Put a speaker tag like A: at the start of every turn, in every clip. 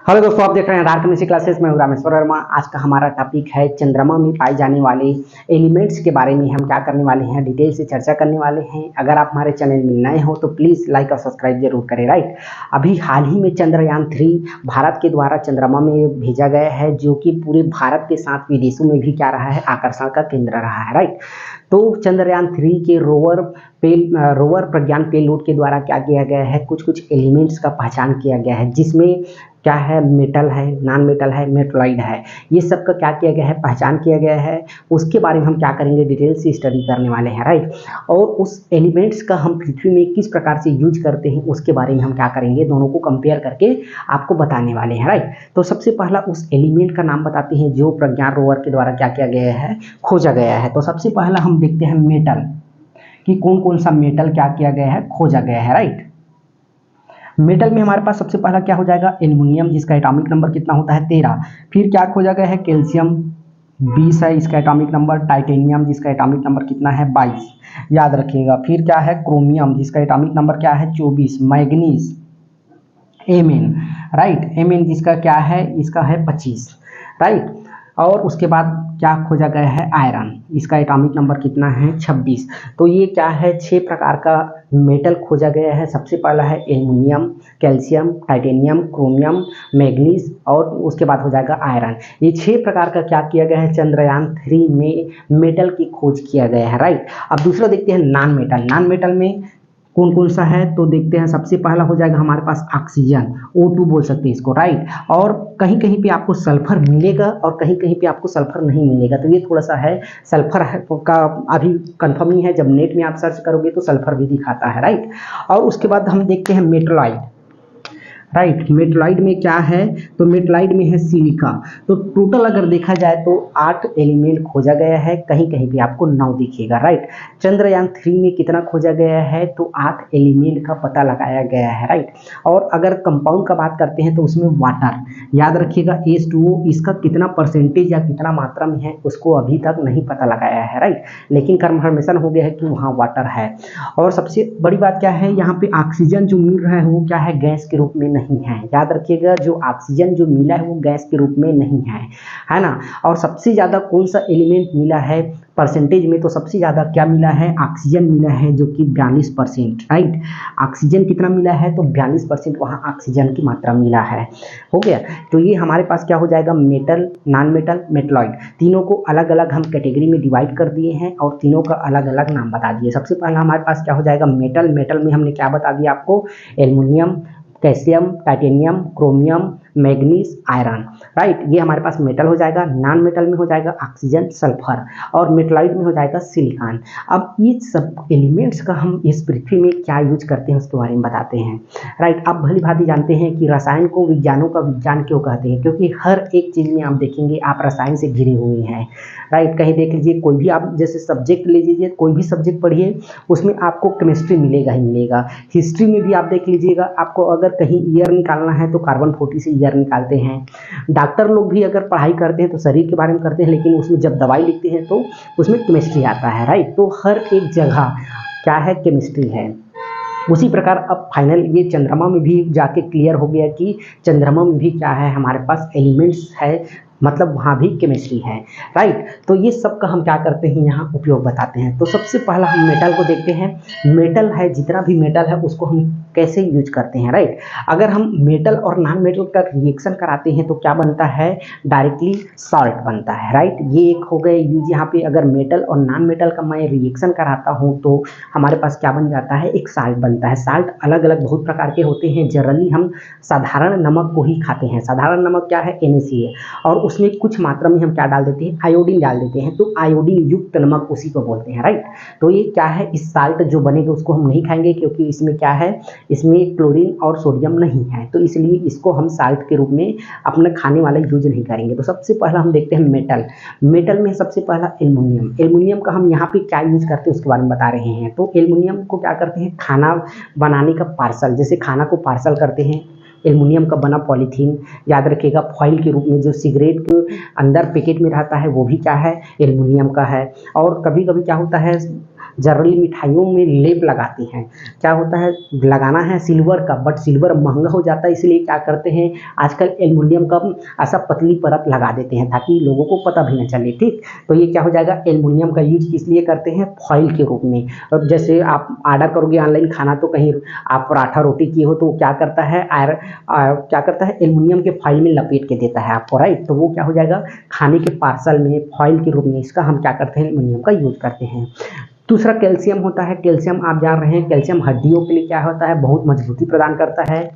A: Hello दोस्तों, आप देख रहे हैं आधार केमिस्ट्री क्लासेस में। रामेश्वर वर्मा। आज का हमारा टॉपिक है चंद्रमा में पाए जाने वाले एलिमेंट्स के बारे में हम क्या करने वाले हैं, डिटेल से चर्चा करने वाले हैं। अगर आप हमारे चैनल में नए हो तो प्लीज़ लाइक और सब्सक्राइब जरूर करें। राइट, अभी हाल ही में चंद्रयान 3 भारत के द्वारा चंद्रमा में भेजा गया है, जो कि पूरे भारत के साथ विदेशों में भी क्या रहा है, आकर्षण का केंद्र रहा है। राइट, तो चंद्रयान 3 के रोवर प्रज्ञान पेलोड के द्वारा क्या किया गया है, कुछ एलिमेंट्स का पहचान किया गया है, जिसमें क्या है, मेटल है, नॉन मेटल है, मेटलॉइड है। ये सब का क्या किया गया है, पहचान किया गया है। उसके बारे में हम क्या करेंगे, डिटेल से स्टडी करने वाले हैं। राइट, और उस एलिमेंट्स का हम पृथ्वी में किस प्रकार से यूज करते हैं उसके बारे में हम क्या करेंगे, दोनों को कंपेयर करके आपको बताने वाले हैं। राइट, तो सबसे पहला उस एलिमेंट का नाम बताते हैं जो प्रज्ञान रोवर के द्वारा क्या किया गया है, खोजा गया है। तो सबसे पहला हम देखते हैं मेटल कि कौन कौन सा मेटल क्या किया गया है, खोजा गया है। राइट, मेटल में हमारे पास सबसे पहला क्या हो जाएगा, एल्युमिनियम, जिसका एटॉमिक नंबर कितना होता है, 13। फिर क्या खोजा गया है, कैल्शियम 20 है इसका एटॉमिक नंबर। टाइटेनियम जिसका एटॉमिक नंबर कितना है, 22, याद रखिएगा। फिर क्या है, क्रोमियम जिसका एटॉमिक नंबर क्या है, 24। मैग्नीज Mn, राइट, Mn जिसका क्या है, इसका है 25। राइट, और उसके बाद क्या खोजा गया है, आयरन, इसका एटॉमिक नंबर कितना है, 26। तो ये क्या है, 6 प्रकार का मेटल खोजा गया है। सबसे पहला है aluminium, calcium, titanium, chromium, manganese, और उसके बाद हो जाएगा आयरन। ये 6 प्रकार का क्या किया गया है, चंद्रयान 3 में मेटल की खोज किया गया है। राइट, अब दूसरा देखते हैं नॉन मेटल। नॉन मेटल में कौन कौन सा है, तो देखते हैं। सबसे पहला हो जाएगा हमारे पास ऑक्सीजन, O2 बोल सकते हैं इसको। राइट, और कहीं कहीं पे आपको सल्फर मिलेगा और कहीं कहीं पे आपको सल्फर नहीं मिलेगा, तो ये थोड़ा सा है, सल्फर का अभी कंफर्म नहीं है। जब नेट में आप सर्च करोगे तो सल्फर भी दिखाता है। राइट, और उसके बाद हम देखते हैं मेटलॉइड। राइट, मेटलॉइड में क्या है, तो मेटलॉइड में है सिलिका। तो टोटल अगर देखा जाए तो 8 एलिमेंट खोजा गया है, कहीं कहीं भी आपको 9 दिखेगा। राइट, चंद्रयान 3 में कितना खोजा गया है, तो 8 एलिमेंट का पता लगाया गया है। राइट, और अगर कंपाउंड का बात करते हैं तो उसमें वाटर, याद रखिएगा, H2O, इसका कितना परसेंटेज या कितना मात्रा में है उसको अभी तक नहीं पता लगाया है। राइट, लेकिन कंफर्मेशन हो गया है कि वहाँ वाटर है। और सबसे बड़ी बात क्या है, यहाँ पे ऑक्सीजन जो मिल रहा है वो क्या है, गैस के रूप में नहीं है। याद रखिएगा, जो ऑक्सीजन जो मिला है वो गैस के रूप में नहीं है ना। और सबसे ज्यादा कौन सा एलिमेंट मिला है परसेंटेज में, तो सबसे ज्यादा क्या मिला है, ऑक्सीजन मिला है, जो कि 42%। राइट, ऑक्सीजन कितना मिला है, तो 42% वहाँ ऑक्सीजन की मात्रा मिला है। हो गया, तो ये हमारे पास क्या हो जाएगा, मेटल, नॉन मेटल, मेटलॉइड, तीनों को अलग अलग हम कैटेगरी में डिवाइड कर दिए हैं और तीनों का अलग अलग नाम बता दिए। सबसे पहला हमारे पास क्या हो जाएगा, मेटल। मेटल में हमने क्या बता दिया आपको, aluminium, calcium, titanium, chromium, manganese, iron. Right, ये हमारे पास मेटल हो जाएगा। नॉन मेटल में हो जाएगा ऑक्सीजन, सल्फर, और मेटलॉइड में हो जाएगा सिलिकॉन। अब ये सब एलिमेंट्स का हम इस पृथ्वी में क्या यूज करते हैं उसके बारे में बताते हैं। राइट, आप भली भांति जानते हैं कि रसायन को विज्ञानों का विज्ञान क्यों कहते हैं, क्योंकि हर एक चीज में आप देखेंगे आप रसायन से घिरे हुए हैं। राइट, कहीं देख लीजिए, कोई भी आप जैसे सब्जेक्ट ले लीजिए, कोई भी सब्जेक्ट पढ़िए, उसमें आपको केमिस्ट्री मिलेगा ही मिलेगा। हिस्ट्री में भी आप देख लीजिएगा, आपको अगर कहीं ईयर निकालना है तो कार्बन 40 से ईयर निकालते हैं। डॉक्टर लोग भी अगर पढ़ाई करते हैं तो शरीर के बारे में करते हैं, लेकिन उसमें जब दवाई लिखते हैं तो उसमें केमिस्ट्री आता है। राइट, तो हर एक जगह क्या है, केमिस्ट्री है। उसी प्रकार अब फाइनल ये चंद्रमा में भी जाके क्लियर हो गया कि चंद्रमा में भी क्या है, हमारे पास एलिमेंट्स है, मतलब वहाँ भी केमिस्ट्री है। राइट, तो ये सब का हम क्या करते हैं, यहाँ उपयोग बताते हैं। तो सबसे पहला हम मेटल को देखते हैं। मेटल है, जितना भी मेटल है उसको हम कैसे यूज करते हैं। राइट, अगर हम मेटल और नॉन मेटल का रिएक्शन कराते हैं तो क्या बनता है, डायरेक्टली साल्ट बनता है। राइट, ये एक हो गए यूज। यहाँ पे अगर मेटल और नॉन मेटल का मैं रिएक्शन कराता हूँ तो हमारे पास क्या बन जाता है, एक साल्ट बनता है। साल्ट अलग अलग बहुत प्रकार के होते हैं। जनरली हम साधारण नमक को ही खाते हैं। साधारण नमक क्या है, NaCl, और उसमें कुछ मात्रा में हम क्या डाल देते हैं, आयोडीन डाल देते हैं, तो आयोडीन युक्त नमक उसी को बोलते हैं। राइट, तो ये क्या है, इस साल्ट जो बनेगा उसको हम नहीं खाएंगे, क्योंकि इसमें क्या है, इसमें क्लोरीन और सोडियम नहीं है, तो इसलिए इसको हम साल्ट के रूप में अपने खाने वाला यूज नहीं करेंगे। तो सबसे पहला हम देखते हैं मेटल। मेटल में सबसे पहला एल्युमिनियम। एल्युमिनियम का हम यहाँ पे क्या यूज करते हैं उसके बारे में बता रहे हैं। तो एल्युमिनियम को क्या करते हैं, खाना बनाने का पार्सल, जैसे खाना को पार्सल करते हैं, एल्युमिनियम का बना पॉलीथीन, याद रखिएगा, फॉइल के रूप में जो सिगरेट के अंदर पैकेट में रहता है वो भी क्या है, एल्युमिनियम का है। और कभी कभी क्या होता है, जनरली मिठाइयों में लेप लगाती हैं। क्या होता है, लगाना है सिल्वर का, बट सिल्वर महंगा हो जाता है, इसलिए क्या करते हैं आजकल एल्युमिनियम का ऐसा पतली परत लगा देते हैं ताकि लोगों को पता भी न चले। ठीक, तो ये क्या हो जाएगा, एल्युमिनियम का यूज किस लिए करते हैं, फॉइल के रूप में। अब जैसे आप ऑर्डर करोगे ऑनलाइन खाना, तो कहीं आप पराठा रोटी किए हो तो क्या करता है क्या करता है, एल्युमिनियम के फॉइल में लपेट के देता है आपको, राइट। तो वो क्या हो जाएगा, खाने के पार्सल में फॉइल के रूप में इसका हम क्या करते हैं, एल्युमिनियम का यूज करते हैं। दूसरा कैल्शियम होता है। कैल्शियम आप जान रहे हैं, कैल्शियम हड्डियों के लिए क्या होता है, बहुत मजबूती प्रदान करता है,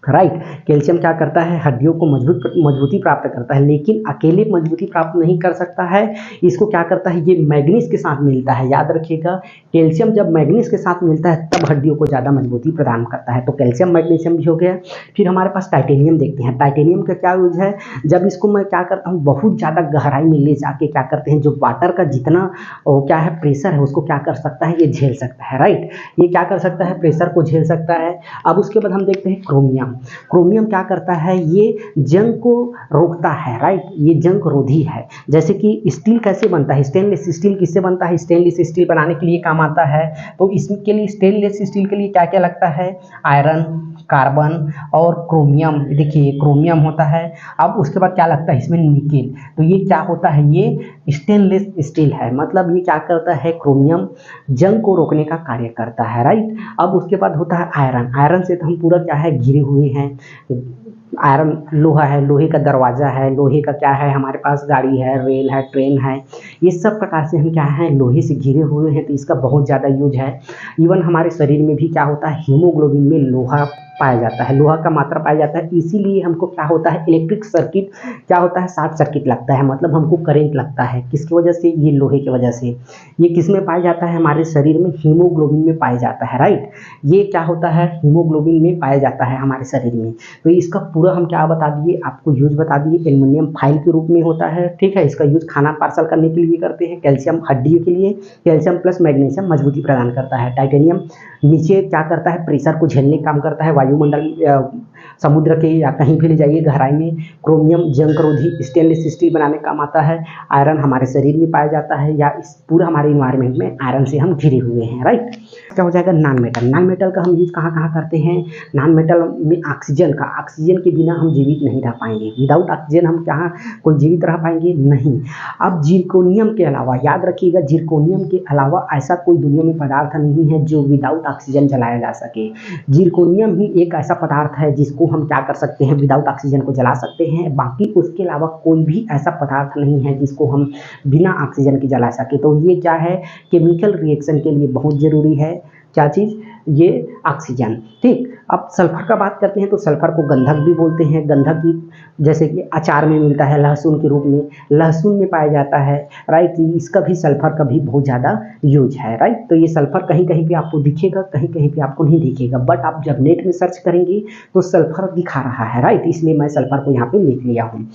A: राइट। कैल्शियम क्या करता है, हड्डियों को मजबूती प्राप्त करता है, लेकिन अकेले मजबूती प्राप्त नहीं कर सकता है। इसको क्या करता है, ये मैग्नीज के साथ मिलता है। याद रखिएगा, कैल्शियम जब मैग्नीज के साथ मिलता है तब हड्डियों को ज़्यादा मजबूती प्रदान करता है। तो कैल्शियम मैग्नीशियम भी हो गया। फिर हमारे पास टाइटेनियम देखते हैं। टाइटेनियम का क्या यूज है, जब इसको मैं क्या करता हूँ, बहुत ज़्यादा गहराई में ले जाके क्या करते हैं, जो वाटर का जितना क्या है प्रेशर है उसको क्या कर सकता है, ये झेल सकता है, राइट। ये क्या कर सकता है, प्रेशर को झेल सकता है। अब उसके बाद हम देखते हैं क्रोमियम। क्रोमियम क्या करता है, ये जंग को रोकता है, राइट। ये जंग रोधी है। जैसे कि स्टील कैसे बनता है, स्टेनलेस स्टील किससे बनता है, स्टेनलेस स्टील बनाने के लिए काम आता है। तो इसके लिए स्टेनलेस स्टील के लिए क्या क्या लगता है, आयरन, कार्बन और क्रोमियम। देखिए क्रोमियम होता है। अब उसके बाद क्या लगता है इसमें, निकेल। तो ये क्या होता है, ये स्टेनलेस स्टील है, मतलब ये क्या करता है, क्रोमियम जंग को रोकने का कार्य करता है, राइट। अब उसके बाद होता है आयरन। आयरन से तो हम पूरा क्या है, घिरे हुए हैं। आयरन लोहा है, लोहे का दरवाजा है, लोहे का क्या है हमारे पास, गाड़ी है, रेल है, ट्रेन है, ये सब प्रकार से हम क्या है, लोहे से घिरे हुए हैं। तो इसका बहुत ज़्यादा यूज है। इवन हमारे शरीर में भी क्या होता है, हीमोग्लोबिन में लोहा पाया जाता है, लोहा का मात्रा पाया जाता है। इसीलिए हमको क्या होता है, इलेक्ट्रिक सर्किट क्या होता है, शॉर्ट सर्किट लगता है, मतलब हमको करंट लगता है। किसकी वजह से, ये लोहे की वजह से। ये किस में पाया जाता है, हमारे शरीर में हीमोग्लोबिन में पाया जाता है, राइट। ये क्या होता है, हीमोग्लोबिन में पाया जाता है हमारे शरीर में। तो इसका पूरा हम क्या बता दिए आपको, यूज बता दिए। एल्युमिनियम फाइल के रूप में होता है, ठीक है। इसका यूज खाना पार्सल करने के लिए करते हैं। कैल्शियम हड्डियों के लिए, कैल्शियम प्लस मैग्नीशियम मजबूती प्रदान करता है। टाइटेनियम नीचे क्या करता है, प्रेशर को झेलने का काम करता है, वायुमंडल समुद्र के या कहीं भी ले जाइए गहराई में। क्रोमियम जंगरोधी स्टेनलेस स्टील बनाने का काम आता है। आयरन हमारे शरीर में पाया जाता है, या इस पूरा हमारे इन्वायरमेंट में आयरन से हम घिरे हुए हैं, राइट। क्या हो जाएगा, नॉन मेटल। नॉन मेटल का हम यूज कहाँ कहाँ करते हैं, नॉन मेटल में ऑक्सीजन का। ऑक्सीजन के बिना हम जीवित नहीं रह पाएंगे। विदाउट ऑक्सीजन हम कहाँ कोई जीवित रह पाएंगे, नहीं। अब जिरकोनियम के अलावा, याद रखिएगा, जिरकोनियम के अलावा ऐसा कोई दुनिया में पदार्थ नहीं है जो विदाउट ऑक्सीजन जलाया जा सके। जिरकोनियम ही एक ऐसा पदार्थ है जिसको हम क्या कर सकते हैं, विदाउट ऑक्सीजन को जला सकते हैं। बाकी उसके अलावा कोई भी ऐसा पदार्थ नहीं है जिसको हम बिना ऑक्सीजन के जला सके। तो ये क्या है, केमिकल रिएक्शन के लिए बहुत ज़रूरी है क्या चीज़, ये ऑक्सीजन, ठीक। अब सल्फर का बात करते हैं, तो सल्फर को गंधक भी बोलते हैं। गंधक की जैसे कि अचार में मिलता है, लहसुन के रूप में, लहसुन में पाया जाता है, राइट। इसका भी सल्फर का भी बहुत ज़्यादा यूज है, राइट। तो ये सल्फर कहीं कहीं पे आपको दिखेगा, कहीं कहीं पे आपको नहीं दिखेगा, बट आप जब नेट में सर्च करेंगे तो सल्फर दिखा रहा है, राइट। इसलिए मैं सल्फर को यहाँ पे लिख लिया हूँ,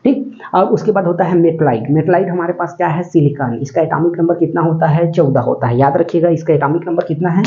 A: ठीक। और उसके बाद होता है मेटलाइट। मेटलाइट हमारे पास क्या है, सिलिकॉन। इसका एटॉमिक नंबर कितना होता है, 14 होता है। याद रखिएगा, इसका एटॉमिक नंबर कितना है,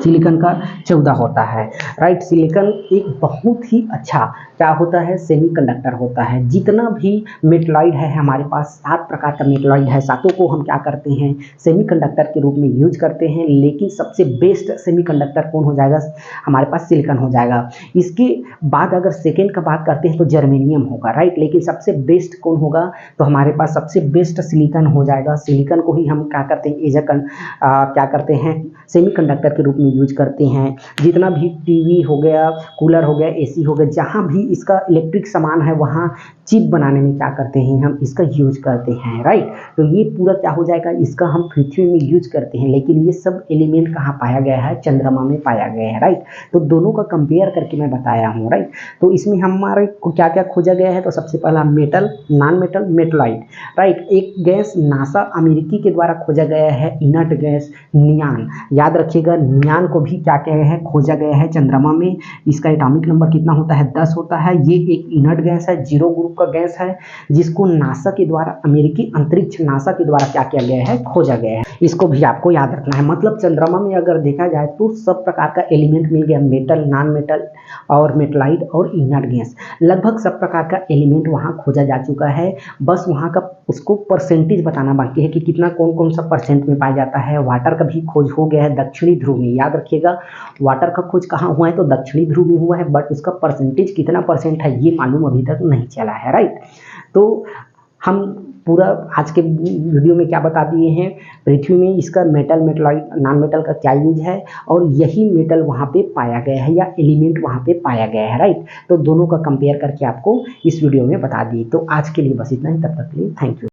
A: सिलिकॉन का 14 होता है, राइट। सिलिकॉन एक बहुत ही अच्छा क्या होता है, सेमीकंडक्टर होता है। जितना भी मेटलॉइड है हमारे पास, 7 प्रकार का मेटलॉइड है, सातों को हम क्या करते हैं, सेमीकंडक्टर के रूप में यूज करते हैं। लेकिन सबसे बेस्ट सेमीकंडक्टर कौन हो जाएगा, हमारे पास सिलिकॉन हो जाएगा। इसके बाद अगर सेकेंड का बात करते हैं तो जर्मेनियम होगा, राइट। लेकिन सबसे बेस्ट कौन होगा, तो हमारे पास सबसे बेस्ट सिलिकॉन हो जाएगा। सिलिकॉन को ही हम क्या करते हैं, क्या करते हैं, सेमीकंडक्टर के रूप में यूज करते हैं। जितना भी टीवी हो गया, कूलर हो गया, एसी हो गया, जहाँ भी इसका इलेक्ट्रिक सामान है वहाँ चिप बनाने में क्या करते हैं, हम इसका यूज करते हैं, राइट। तो ये पूरा क्या हो जाएगा, इसका हम पृथ्वी में यूज करते हैं। लेकिन ये सब एलिमेंट कहाँ पाया गया है, चंद्रमा में पाया गया है, राइट। तो दोनों का कंपेयर करके मैं बताया हूँ, राइट। तो इसमें हमारे को क्या क्या खोजा गया है, तो सबसे पहला मेटल, नॉन मेटल, मेटलाइट, राइट। एक गैस नासा अमेरिकी के द्वारा खोजा गया है, इनर्ट गैस नियान। याद रखिएगा, नियान को भी क्या किया है, खोजा गया है चंद्रमा में। इसका एटॉमिक नंबर कितना होता है, 10 होता है। ये एक इनर्ट गैस है, जीरो ग्रुप का गैस है, जिसको नासा के द्वारा, अमेरिकी अंतरिक्ष नासा के द्वारा क्या किया गया है, खोजा गया है। इसको भी आपको याद रखना है। मतलब चंद्रमा में अगर देखा जाए तो सब प्रकार का एलिमेंट मिल गया, मेटल, नॉन मेटल और मेटलाइट और इनर्ट गैस। लगभग सब प्रकार का एलिमेंट वहाँ खोजा जा चुका है। बस वहाँ का उसको परसेंटेज बताना बाकी है कि कितना कौन कौन सा परसेंट में पाया जाता है। वाटर का भी खोज हो गया है दक्षिणी ध्रुव में, याद रखिएगा वाटर का खोज कहाँ हुआ है तो दक्षिणी ध्रुव में हुआ है, बट उसका परसेंटेज कितना परसेंट है ये मालूम अभी तक नहीं चला है, राइट। तो हम पूरा आज के वीडियो में क्या बता दिए हैं, पृथ्वी में इसका मेटल मेटलॉइड नॉन मेटल का क्या यूज है और यही मेटल वहाँ पे पाया गया है या एलिमेंट वहाँ पे पाया गया है, राइट। तो दोनों का कंपेयर करके आपको इस वीडियो में बता दिए। तो आज के लिए बस इतना ही, तब तक के लिए थैंक यू।